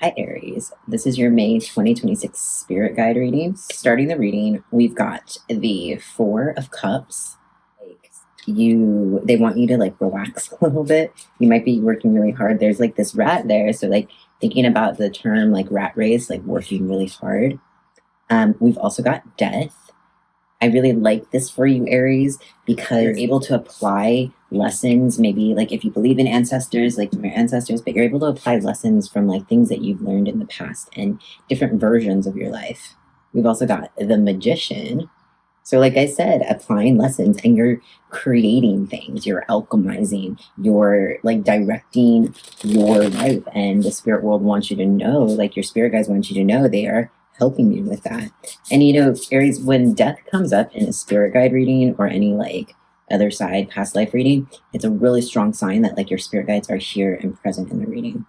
Hi, Aries. This is your May 2026 Spirit Guide reading. Starting the reading, we've got the Four of Cups. They want you to like relax a little bit. You might be working really hard. There's like this rat there. So like thinking about the term like rat race, like working really hard. We've also got death. I really like this for you, Aries, because you're able to apply lessons, maybe like if you believe in ancestors, like your ancestors, but you're able to apply lessons from like things that you've learned in the past and different versions of your life. We've also got the Magician. So, like I said, applying lessons and you're creating things, you're alchemizing, you're like directing your life. And the spirit world wants you to know, like your spirit guides want you to know they are helping you with that. And you know, Aries, when death comes up in a spirit guide reading or any like other side past life reading, it's a really strong sign that like your spirit guides are here and present in the reading.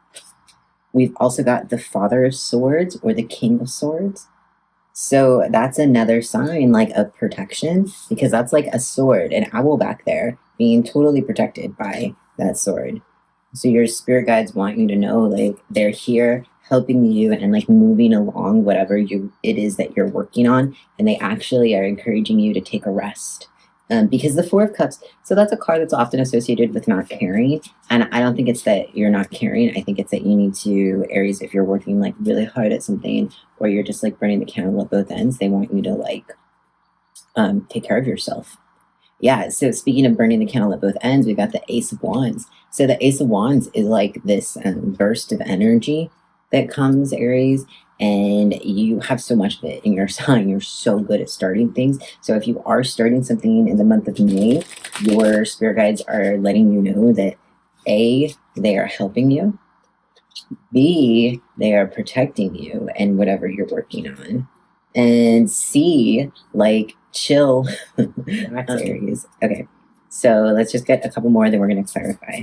We've also got the Father of Swords or the King of Swords. So that's another sign like of protection because that's like a sword, an owl back there being totally protected by that sword. So your spirit guides want you to know like they're here helping you and like moving along whatever it is that you're working on, and they actually are encouraging you to take a rest. Because the Four of Cups, so that's a card that's often associated with not caring. And I don't think it's that you're not caring. I think it's that you need to, Aries, if you're working like really hard at something or you're just like burning the candle at both ends, they want you to like take care of yourself. Yeah, so speaking of burning the candle at both ends, we've got the Ace of Wands. So the Ace of Wands is like this burst of energy that comes, Aries, and you have so much of it in your sign. You're so good at starting things. So if you are starting something in the month of May, your spirit guides are letting you know that A, they are helping you, B, they are protecting you and whatever you're working on, and C, like chill. That's Aries. Okay, so let's just get a couple more, then we're going to clarify.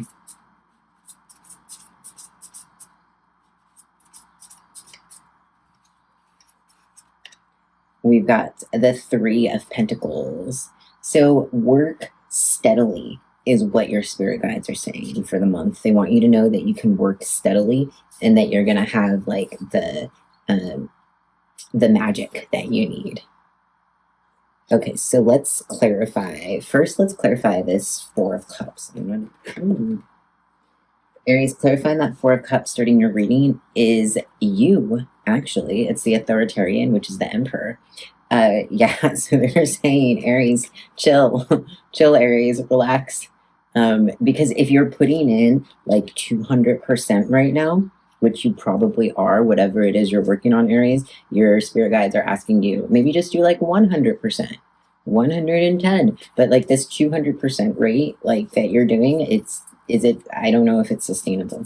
We've got the Three of Pentacles. So work steadily is what your spirit guides are saying for the month. They want you to know that you can work steadily and that you're going to have like the magic that you need. Okay, so let's clarify. First, let's clarify this Four of Cups. Aries, clarifying that Four of Cups starting your reading is you, actually. It's the authoritarian, which is the Emperor. Yeah, so they're saying, Aries, chill, chill, Aries, relax. Because if you're putting in like 200% right now, which you probably are, whatever it is you're working on, Aries, your spirit guides are asking you, maybe just do like 100%, 110, but like this 200% rate, like that you're doing, I don't know if it's sustainable.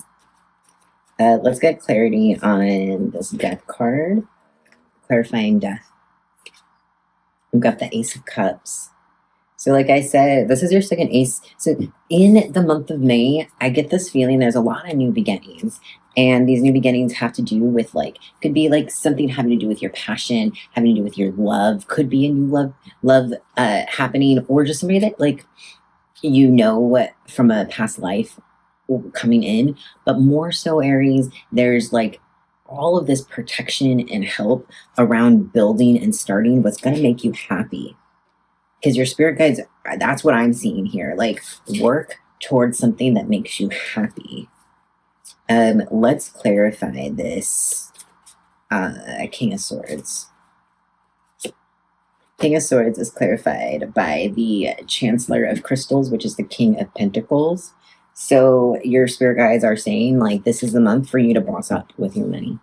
Let's get clarity on this death card, clarifying death. We've got the Ace of Cups. So like I said, this is your second ace. So in the month of May, I get this feeling there's a lot of new beginnings. And these new beginnings have to do with like, could be like something having to do with your passion, having to do with your love, could be a new love happening, or just somebody that like, you know, from a past life coming in. But more so, Aries, there's like all of this protection and help around building and starting what's going to make you happy. Because your spirit guides, that's what I'm seeing here. Like work towards something that makes you happy. Let's clarify this King of Swords. King of Swords is clarified by the Chancellor of Crystals, which is the King of Pentacles. So your spirit guides are saying like this is the month for you to boss up with your money,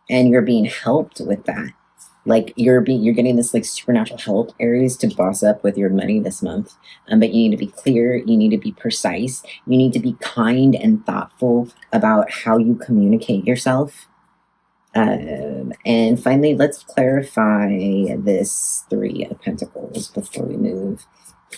and you're being helped with that. Like you're getting this like supernatural help, Aries, to boss up with your money this month. But you need to be clear, you need to be precise, you need to be kind and thoughtful about how you communicate yourself. And finally, let's clarify this Three of Pentacles before we move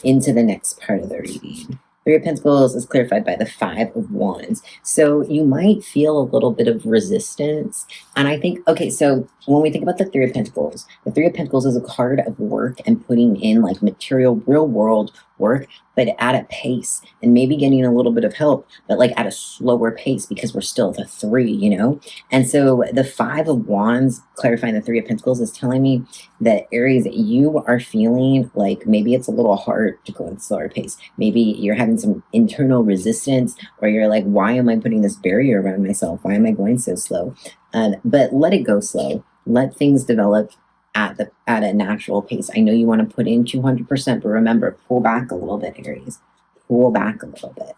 into the next part of the reading. Three of Pentacles is clarified by the Five of Wands. So you might feel a little bit of resistance. And I think, okay, so when we think about the Three of Pentacles is a card of work and putting in like material, real world work, but at a pace, and maybe getting a little bit of help, but like at a slower pace because we're still the three, you know? And so the Five of Wands, clarifying the Three of Pentacles, is telling me that Aries, you are feeling like maybe it's a little hard to go at a slower pace. Maybe you're having some internal resistance, or you're like, why am I putting this barrier around myself? Why am I going so slow? But let it go slow. Let things develop at a natural pace. I know you want to put in 200%, but remember, pull back a little bit, Aries. Pull back a little bit.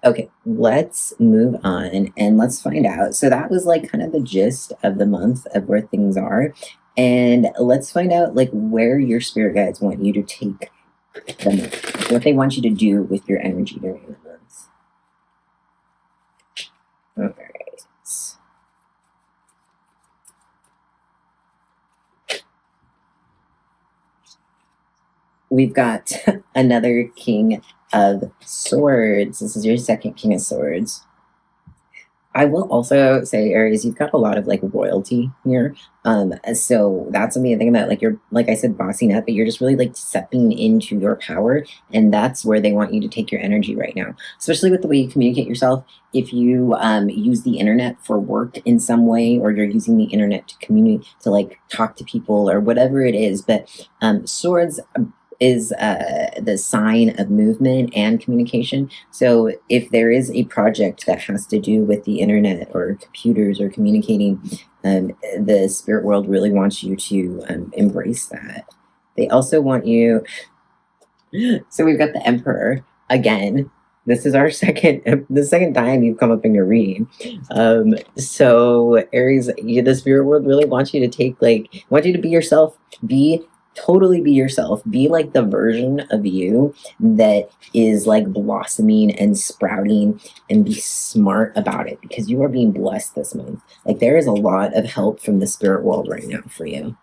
Okay, let's move on and let's find out. So that was like kind of the gist of the month of where things are. And let's find out like where your spirit guides want you to take the month, what they want you to do with your energy during the month. All right. We've got another King of Swords. This is your second King of Swords. I will also say, Aries, you've got a lot of like royalty here. So that's something to think about. Like you're, like I said, bossing up, but you're just really like stepping into your power. And that's where they want you to take your energy right now, especially with the way you communicate yourself. If you use the internet for work in some way, or you're using the internet to communicate, to like talk to people or whatever it is. But swords is the sign of movement and communication. So if there is a project that has to do with the internet or computers or communicating, the spirit world really wants you to embrace that. They also want you. So we've got the Emperor again. This is our the second time you've come up in your reading. So Aries, the spirit world really wants you to want you to be yourself, totally be yourself, be like the version of you that is like blossoming and sprouting, and be smart about it because you are being blessed this month. Like there is a lot of help from the spirit world right now for you.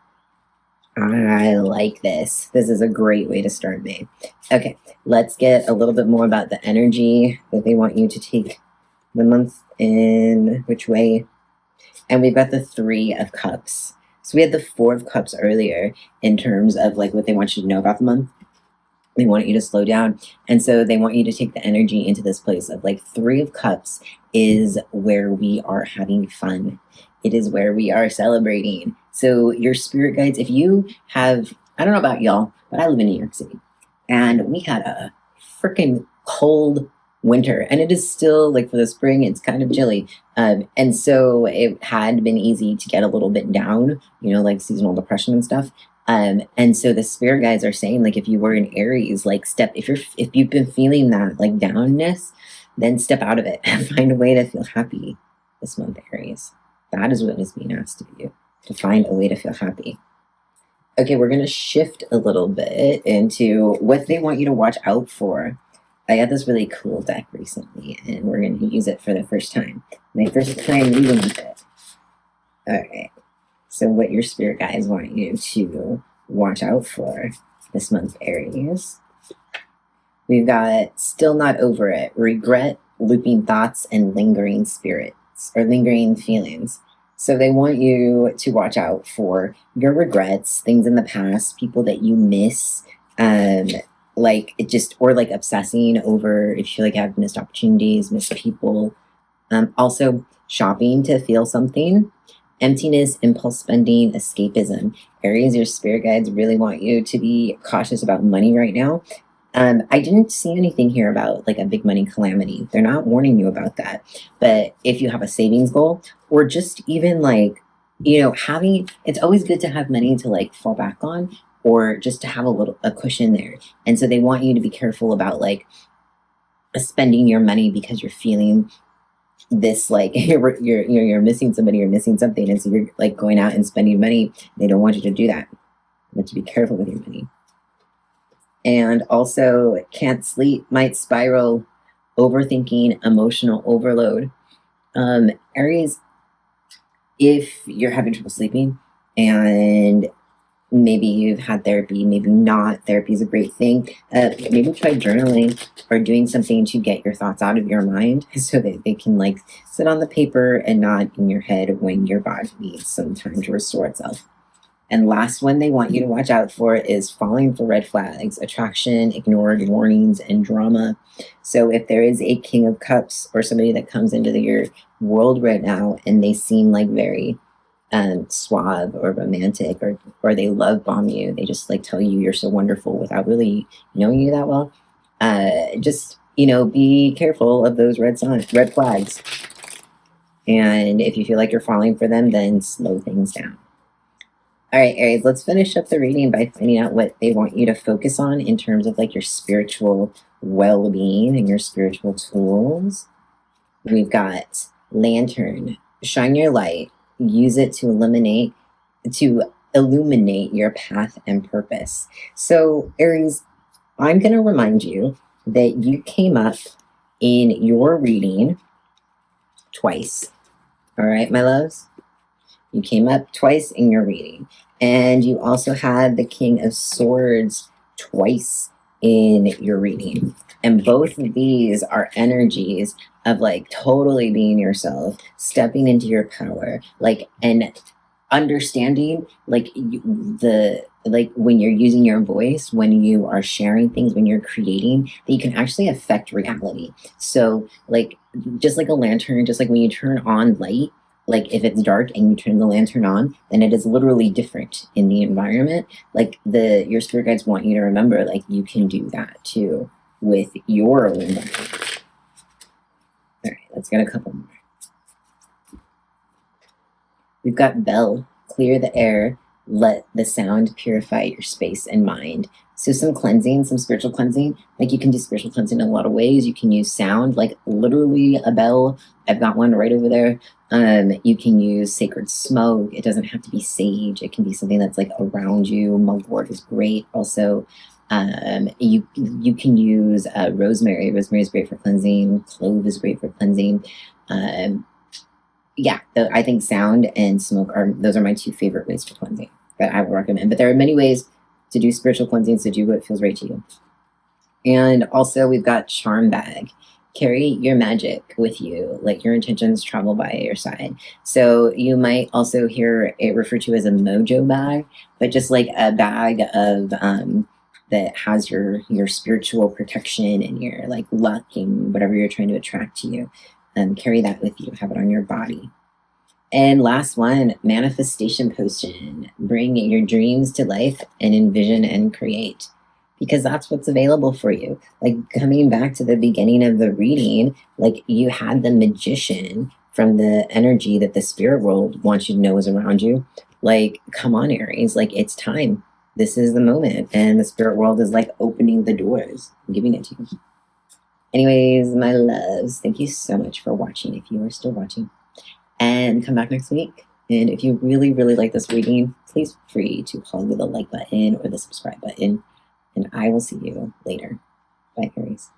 I like this. This is a great way to start May. Okay, let's get a little bit more about the energy that they want you to take the month in, which way. And we've got the Three of Cups. So we had the Four of Cups earlier in terms of like what they want you to know about the month. They want you to slow down. And so they want you to take the energy into this place of like Three of Cups is where we are having fun. It is where we are celebrating. So your spirit guides, if you have, I don't know about y'all, but I live in New York City. And we had a freaking cold winter, and it is still like for the spring, it's kind of chilly. And so it had been easy to get a little bit down, you know, like seasonal depression and stuff. And so the spirit guides are saying, like, if you were in Aries, like if you've been feeling that like downness, then step out of it and find a way to feel happy this month, Aries. That is what is being asked of you, to find a way to feel happy. Okay, we're going to shift a little bit into what they want you to watch out for. I got this really cool deck recently, and we're going to use it for the first time. My first time reading with it. All right. So what your spirit guides want you to watch out for this month, Aries. We've got still not over it, regret, looping thoughts, and lingering spirits or lingering feelings. So they want you to watch out for your regrets, things in the past, people that you miss, like it just, or like obsessing over if you feel like you have missed opportunities, missed people. Also shopping to feel something, emptiness, impulse spending, escapism. Aries, your spirit guides really want you to be cautious about money right now. I didn't see anything here about like a big money calamity. They're not warning you about that. But if you have a savings goal, or just even like, you know, it's always good to have money to like fall back on, or just to have a cushion there. And so they want you to be careful about like spending your money because you're feeling this like you're missing somebody, you're missing something, and so you're like going out and spending money. They don't want you to do that. You want to be careful with your money. And also, can't sleep, might spiral, overthinking, emotional overload. Aries, if you're having trouble sleeping and maybe you've had therapy, maybe not, therapy is a great thing. Maybe try journaling or doing something to get your thoughts out of your mind so that they can like sit on the paper and not in your head when your body needs some time to restore itself. And last one they want you to watch out for is falling for red flags, attraction, ignored warnings, and drama. So if there is a King of Cups or somebody that comes into your world right now and they seem like very suave or romantic, or they love bomb you, they just like tell you you're so wonderful without really knowing you that well, just be careful of those red flags. And if you feel like you're falling for them, then slow things down. All right, Aries, let's finish up the reading by finding out what they want you to focus on in terms of like your spiritual well-being and your spiritual tools. We've got Lantern. Shine your light. Use it to illuminate your path and purpose. So, Aries, I'm going to remind you that you came up in your reading twice. All right, my loves? You came up twice in your reading. And you also had the King of Swords twice in your reading. And both of these are energies of like totally being yourself, stepping into your power, like, and understanding like like when you're using your voice, when you are sharing things, when you're creating, that you can actually affect reality. So like, just like a lantern, just like when you turn on light, like if it's dark and you turn the lantern on, then it is literally different in the environment. Like your spirit guides want you to remember, like you can do that too with your own environment. All right, let's get a couple more. We've got Bell. Clear the air. Let the sound purify your space and mind. So some cleansing, some spiritual cleansing. Like you can do spiritual cleansing in a lot of ways. You can use sound, like literally a bell. I've got one right over there. You can use sacred smoke. It doesn't have to be sage. It can be something that's like around you. Mugwort is great. Also, you can use rosemary. Rosemary is great for cleansing. Clove is great for cleansing. Yeah, I think sound and smoke those are my two favorite ways for cleansing that I would recommend. But there are many ways to do spiritual cleansing, so do what feels right to you. And also we've got Charm Bag. Carry your magic with you, like your intentions travel by your side. So you might also hear it referred to as a mojo bag, but just like a bag of that has your spiritual protection and your like luck and whatever you're trying to attract to you. Carry that with you, have it on your body. And last one, manifestation potion. Bring your dreams to life and envision and create, because that's what's available for you. Like coming back to the beginning of the reading, like you had the magician from the energy that the spirit world wants you to know is around you. Like, come on, Aries, like it's time. This is the moment. And the spirit world is like opening the doors, giving it to you. Anyways, my loves, thank you so much for watching, if you are still watching. And come back next week. And if you really, really like this reading, please feel free to hug the like button or the subscribe button. And I will see you later. Bye, Aries.